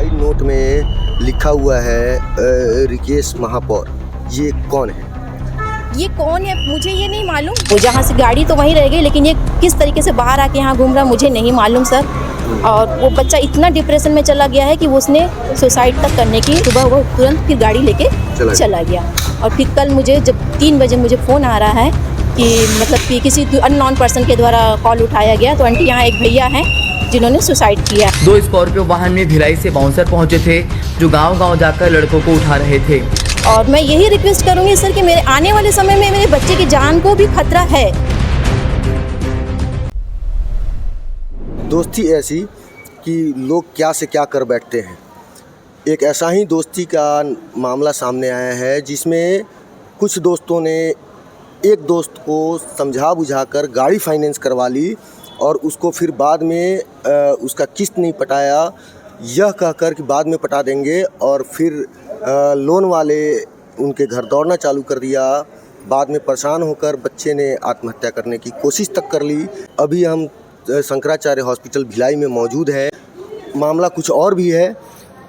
Side note में लिखा हुआ है रिकेश महापौर। ये कौन है? ये कौन है मुझे ये नहीं मालूम। वो जहाँ से गाड़ी तो वहीं रह गई, लेकिन ये किस तरीके से बाहर आके यहाँ घूम रहा मुझे नहीं मालूम सर। और वो बच्चा इतना डिप्रेशन में चला गया है कि वो उसने सुसाइड तक करने की, सुबह वो तुरंत फिर गाड़ी लेके चला गया। और फिर कल मुझे जब 3 बजे मुझे फ़ोन आ रहा है कि मतलब कि किसी अननोन पर्सन के द्वारा कॉल उठाया गया, तो आंटी यहाँ एक भैया हैं जिन्होंने सुसाइड किया। 2 स्कॉर्पियो वाहन में भिलाई से बाउंसर पहुंचे थे जो गांव-गांव जाकर लड़कों को उठा रहे थे। और मैं यही रिक्वेस्ट करूंगी सर कि मेरे आने वाले समय में मेरे बच्चे की जान को भी खतरा है। दोस्ती ऐसी कि लोग क्या से क्या कर बैठते हैं। एक ऐसा ही दोस्ती का मामला सामने आया है जिसमें कुछ दोस्तों ने एक दोस्त को समझा बुझाकर गाड़ी फाइनेंस करवा ली और उसको फिर बाद में उसका किस्त नहीं पटाया, यह कहकर कि बाद में पटा देंगे, और फिर लोन वाले उनके घर दौड़ना चालू कर दिया। बाद में परेशान होकर बच्चे ने आत्महत्या करने की कोशिश तक कर ली। अभी हम शंकराचार्य हॉस्पिटल भिलाई में मौजूद है। मामला कुछ और भी है,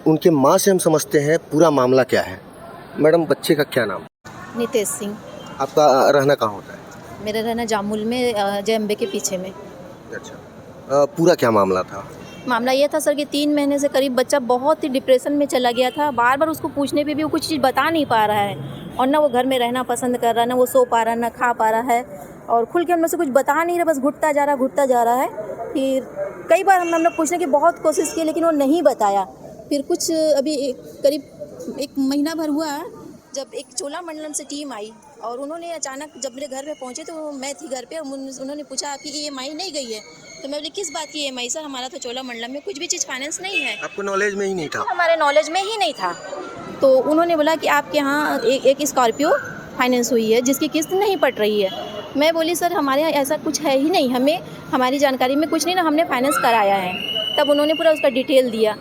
उनके माँ से हम समझते हैं पूरा मामला क्या है। मैडम, बच्चे का क्या नाम? नितेश सिंह। आपका रहना कहाँ होता है? मेरा रहना जामुल में, जय अम्बे के पीछे में। अच्छा, पूरा क्या मामला था? मामला ये था सर कि 3 महीने से करीब बच्चा बहुत ही डिप्रेशन में चला गया था। बार बार उसको पूछने पे भी वो कुछ चीज़ बता नहीं पा रहा है, और ना वो घर में रहना पसंद कर रहा है, ना वो सो पा रहा है, ना खा पा रहा है, और खुल के हम लोग से कुछ बता नहीं रहा, बस घुटता जा रहा है। फिर कई बार हम लोग पूछने की बहुत कोशिश की, लेकिन वो नहीं बताया। फिर कुछ अभी करीब 1 महीना भर हुआ जब एक चोलामंडलम से टीम आई, और उन्होंने अचानक जब मेरे घर में पहुंचे तो मैं थी घर पे, उन्होंने पूछा आपकी EMI नहीं गई है? तो मैं बोली किस बात की EMI सर, हमारा तो चोलामंडलम में कुछ भी चीज़ फाइनेंस नहीं है। आपको नॉलेज में ही नहीं था? हमारे नॉलेज में ही नहीं था। तो उन्होंने बोला कि आपके यहाँ एक स्कॉर्पियो फाइनेंस हुई है जिसकी किस्त नहीं पट रही है। मैं बोली सर हमारे यहाँ ऐसा कुछ है ही नहीं, हमें हमारी जानकारी में कुछ नहीं ना, हमने फाइनेंस कराया है। तब उन्होंने पूरा उसका डिटेल दिया,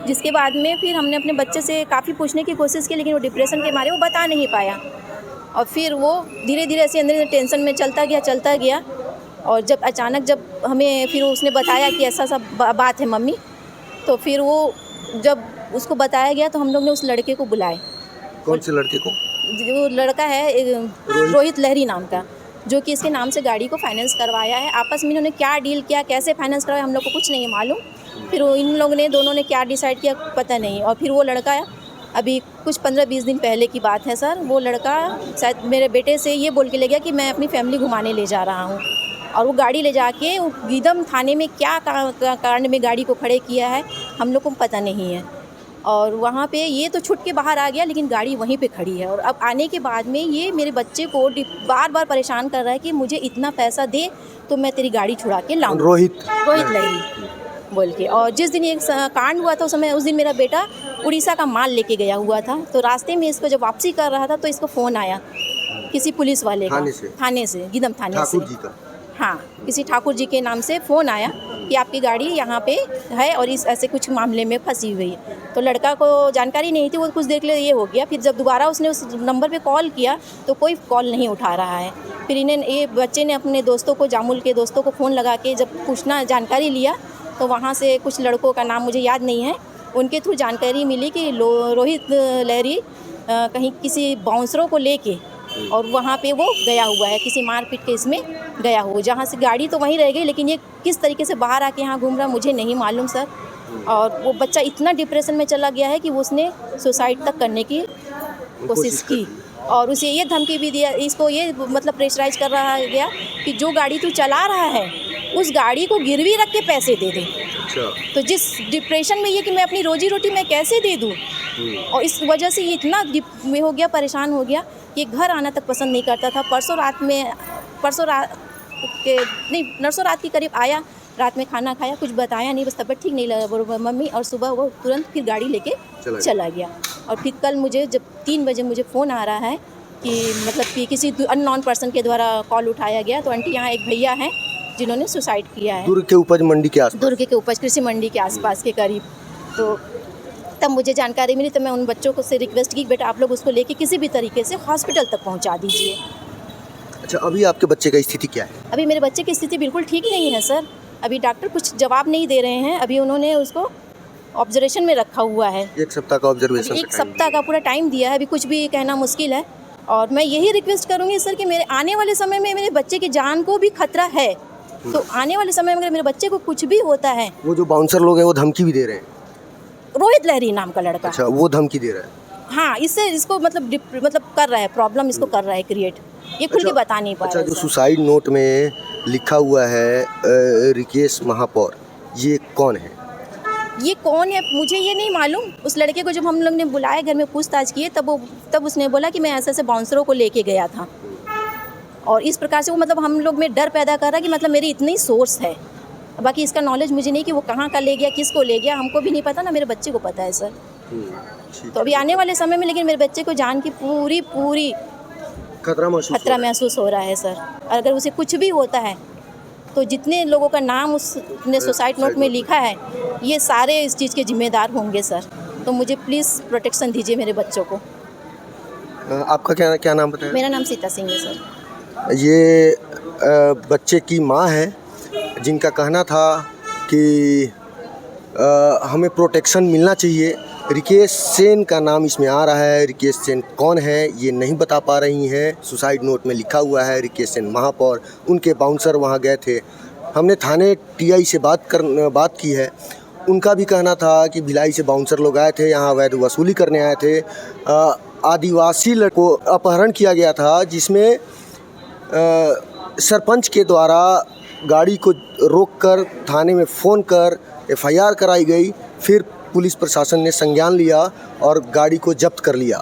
जिसके बाद में फिर हमने अपने बच्चे से काफ़ी पूछने की कोशिश की, लेकिन वो डिप्रेशन के मारे वो बता नहीं पाया। और फिर वो धीरे धीरे ऐसे अंदर टेंशन में चलता गया। और जब अचानक जब हमें फिर उसने बताया कि ऐसा सब बात है मम्मी, तो फिर वो जब उसको बताया गया तो हम लोग ने उस लड़के को बुलाए। कौन से लड़के को? वो लड़का है रोहित लहरी नाम का, जो कि इसके नाम से गाड़ी को फाइनेंस करवाया है। आपस में इन्होंने क्या डील किया, कैसे फाइनेंस करवाया, हम लोग को कुछ नहीं मालूम। फिर इन लोगों ने दोनों ने क्या डिसाइड किया पता नहीं। और फिर वो लड़का अभी कुछ 15-20 दिन पहले की बात है सर, वो लड़का शायद मेरे बेटे से ये बोल के ले गया कि मैं अपनी फैमिली घुमाने ले जा रहा हूँ, और वो गाड़ी ले जाके वो गीदम थाने में क्या कारण में गाड़ी को खड़े किया है हम लोग को पता नहीं है। और वहाँ पे ये तो छुट के बाहर आ गया, लेकिन गाड़ी वहीं पे खड़ी है। और अब आने के बाद में ये मेरे बच्चे को बार बार परेशान कर रहा है कि मुझे इतना पैसा दे तो मैं तेरी गाड़ी छुड़ा के लाऊं। रोहित लहरी बोल के। और जिस दिन ये कांड हुआ था उस दिन मेरा बेटा उड़ीसा का माल लेके गया हुआ था, तो रास्ते में इसको जब वापसी कर रहा था तो इसको फ़ोन आया किसी पुलिस वाले का, थाने से गीदम थाने से। हाँ, किसी ठाकुर जी के नाम से फ़ोन आया कि आपकी गाड़ी यहाँ पे है और इस ऐसे कुछ मामले में फंसी हुई है। तो लड़का को जानकारी नहीं थी, वो कुछ देर के लिए ये हो गया। फिर जब दोबारा उसने उस नंबर पे कॉल किया तो कोई कॉल नहीं उठा रहा है। फिर ये बच्चे ने अपने दोस्तों को, जामुल के दोस्तों को फ़ोन लगा के जब पूछना जानकारी लिया, तो वहाँ से कुछ लड़कों का नाम मुझे याद नहीं है, उनके थ्रू जानकारी मिली कि रोहित लहरी कहीं किसी बाउंसरों को लेके और वहाँ पे वो गया हुआ है, किसी मारपीट के इसमें गया हुआ, जहाँ से गाड़ी तो वहीं रह गई, लेकिन ये किस तरीके से बाहर आके यहाँ घूम रहा मुझे नहीं मालूम सर। और वो बच्चा इतना डिप्रेशन में चला गया है कि वो उसने सुसाइड तक करने की कोशिश की, और उसे ये धमकी भी दिया, इसको ये मतलब प्रेशराइज कर रहा गया कि जो गाड़ी तू चला रहा है उस गाड़ी को गिरवी रख के पैसे दे दे। तो जिस डिप्रेशन में ये कि मैं अपनी रोजी रोटी मैं कैसे दे दूँ, और इस वजह से ये इतना में हो गया, परेशान हो गया कि घर आना तक पसंद नहीं करता था। नरसों रात के करीब आया, रात में खाना खाया, कुछ बताया नहीं, बस तबीयत ठीक नहीं लगा मम्मी, और सुबह वो तुरंत फिर गाड़ी लेके चला गया। और फिर कल मुझे जब 3 बजे मुझे फ़ोन आ रहा है कि मतलब कि किसी अननोन पर्सन के द्वारा कॉल उठाया गया, तो आंटी यहाँ एक भैया हैं जिन्होंने सुसाइड किया है दुर्ग के उपज मंडी के आसपास, दुर्ग के उपज कृषि मंडी के आसपास के करीब। तो तब मुझे जानकारी मिली, तो मैं उन बच्चों को से रिक्वेस्ट की बेटा आप लोग उसको लेके किसी भी तरीके से हॉस्पिटल तक पहुंचा दीजिए। अच्छा, अभी आपके बच्चे का स्थिति क्या है? अभी मेरे बच्चे की स्थिति बिल्कुल ठीक नहीं है सर, अभी डॉक्टर कुछ जवाब नहीं दे रहे हैं। अभी उन्होंने उसको ऑब्जर्वेशन में रखा हुआ है। 1 सप्ताह का ऑब्जर्वेशन? एक सप्ताह का पूरा टाइम दिया है, अभी कुछ भी कहना मुश्किल है। और मैं यही रिक्वेस्ट करूँगी सर कि मेरे आने वाले समय में मेरे बच्चे की जान को भी खतरा है, तो आने वाले समय में अगर मेरे बच्चे को कुछ भी होता है। वो जो बाउंसर लोग हैं वो धमकी भी दे रहे हैं? रोहित लहरी नाम का लड़का। अच्छा, वो धमकी दे रहा है? हाँ, इससे इसको मतलब कर रहा है, प्रॉब्लम इसको कर रहा है क्रिएट, ये खुल के बता नहीं पा रहा है। अच्छा, जो सुसाइड नोट में लिखा हुआ है रिकेश महापौर, ये कौन है? ये कौन है मुझे ये नहीं मालूम। उस लड़के को जब हम लोग ने बुलाया, घर में पूछताछ किए, तब उसने बोला कि मैं ऐसे बाउंसरों को लेके गया था, और इस प्रकार से वो मतलब हम लोग में डर पैदा कर रहा है कि मतलब मेरी इतनी सोर्स है। बाकी इसका नॉलेज मुझे नहीं कि वो कहाँ का ले गया, किसको ले गया, हमको भी नहीं पता ना, मेरे बच्चे को पता है सर। तो अभी आने वाले समय में लेकिन मेरे बच्चे को जान की पूरी खतरा महसूस हो रहा है सर। अगर उसे कुछ भी होता है तो जितने लोगों का नाम उसने सुसाइड नोट में लिखा है, ये सारे इस चीज़ के जिम्मेदार होंगे सर। तो मुझे प्लीज़ प्रोटेक्शन दीजिए मेरे बच्चों को। आपका क्या नाम बताया? मेरा नाम सीता सिंह है सर। ये बच्चे की माँ है, जिनका कहना था कि हमें प्रोटेक्शन मिलना चाहिए। रिकेश सेन का नाम इसमें आ रहा है, रिकेश सेन कौन है ये नहीं बता पा रही हैं। सुसाइड नोट में लिखा हुआ है रिकेश सेन महापौर, उनके बाउंसर वहाँ गए थे। हमने थाने टीआई से बात की है, उनका भी कहना था कि भिलाई से बाउंसर लोग आए थे, यहाँ अवैध वसूली करने आए थे। आदिवासी लड़के को अपहरण किया गया था, जिसमें सरपंच के द्वारा गाड़ी को रोककर थाने में फ़ोन कर एफआईआर कराई गई। फिर पुलिस प्रशासन ने संज्ञान लिया और गाड़ी को जब्त कर लिया।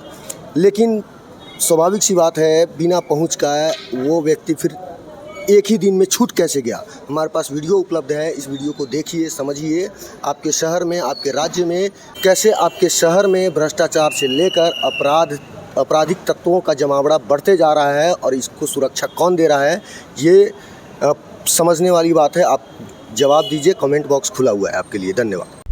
लेकिन स्वाभाविक सी बात है, बिना पहुंच का वो व्यक्ति फिर एक ही दिन में छूट कैसे गया। हमारे पास वीडियो उपलब्ध है, इस वीडियो को देखिए, समझिए। आपके शहर में, आपके राज्य में कैसे आपके शहर में भ्रष्टाचार से लेकर आपराधिक तत्वों का जमावड़ा बढ़ते जा रहा है, और इसको सुरक्षा कौन दे रहा है, ये समझने वाली बात है। आप जवाब दीजिए, कमेंट बॉक्स खुला हुआ है आपके लिए। धन्यवाद।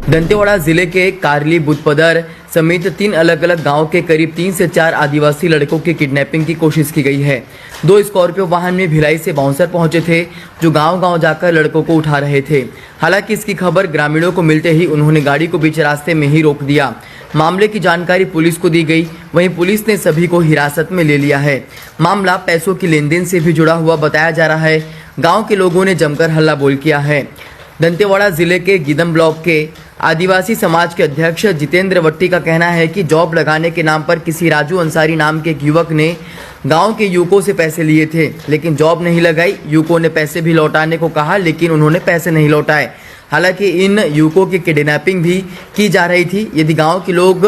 दंतेवाड़ा जिले के कारली बुधपदर समेत 3 अलग अलग गांव के करीब 3 से 4 आदिवासी लड़कों की किडनैपिंग की कोशिश की गई है। 2 स्कॉर्पियो वाहन में भिलाई से बाउंसर पहुंचे थे, जो गांव-गांव जाकर लड़कों को उठा रहे थे। हालांकि इसकी खबर ग्रामीणों को मिलते ही उन्होंने गाड़ी को बीच रास्ते में ही रोक दिया। मामले की जानकारी पुलिस को दी गई, वहीं पुलिस ने सभी को हिरासत में ले लिया है। मामला पैसों की लेनदेन से भी जुड़ा हुआ बताया जा रहा है। गाँव के लोगों ने जमकर हल्ला बोल किया है। दंतेवाड़ा जिले के गिदम ब्लॉक के आदिवासी समाज के अध्यक्ष जितेंद्र वट्टी का कहना है कि जॉब लगाने के नाम पर किसी राजू अंसारी नाम के एक युवक ने गांव के युवकों से पैसे लिए थे, लेकिन जॉब नहीं लगाई। युवकों ने पैसे भी लौटाने को कहा, लेकिन उन्होंने पैसे नहीं लौटाए। हालांकि इन युवकों की किडनैपिंग भी की जा रही थी। यदि गांव के लोग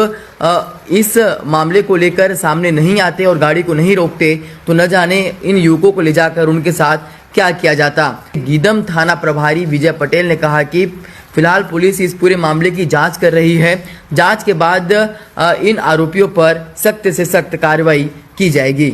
इस मामले को लेकर सामने नहीं आते और गाड़ी को नहीं रोकते, तो न जाने इन युवकों को ले जाकर उनके साथ क्या किया जाता। गीदम थाना प्रभारी विजय पटेल ने कहा कि फिलहाल पुलिस इस पूरे मामले की जांच कर रही है। जांच के बाद इन आरोपियों पर सख्त से सख्त कार्रवाई की जाएगी।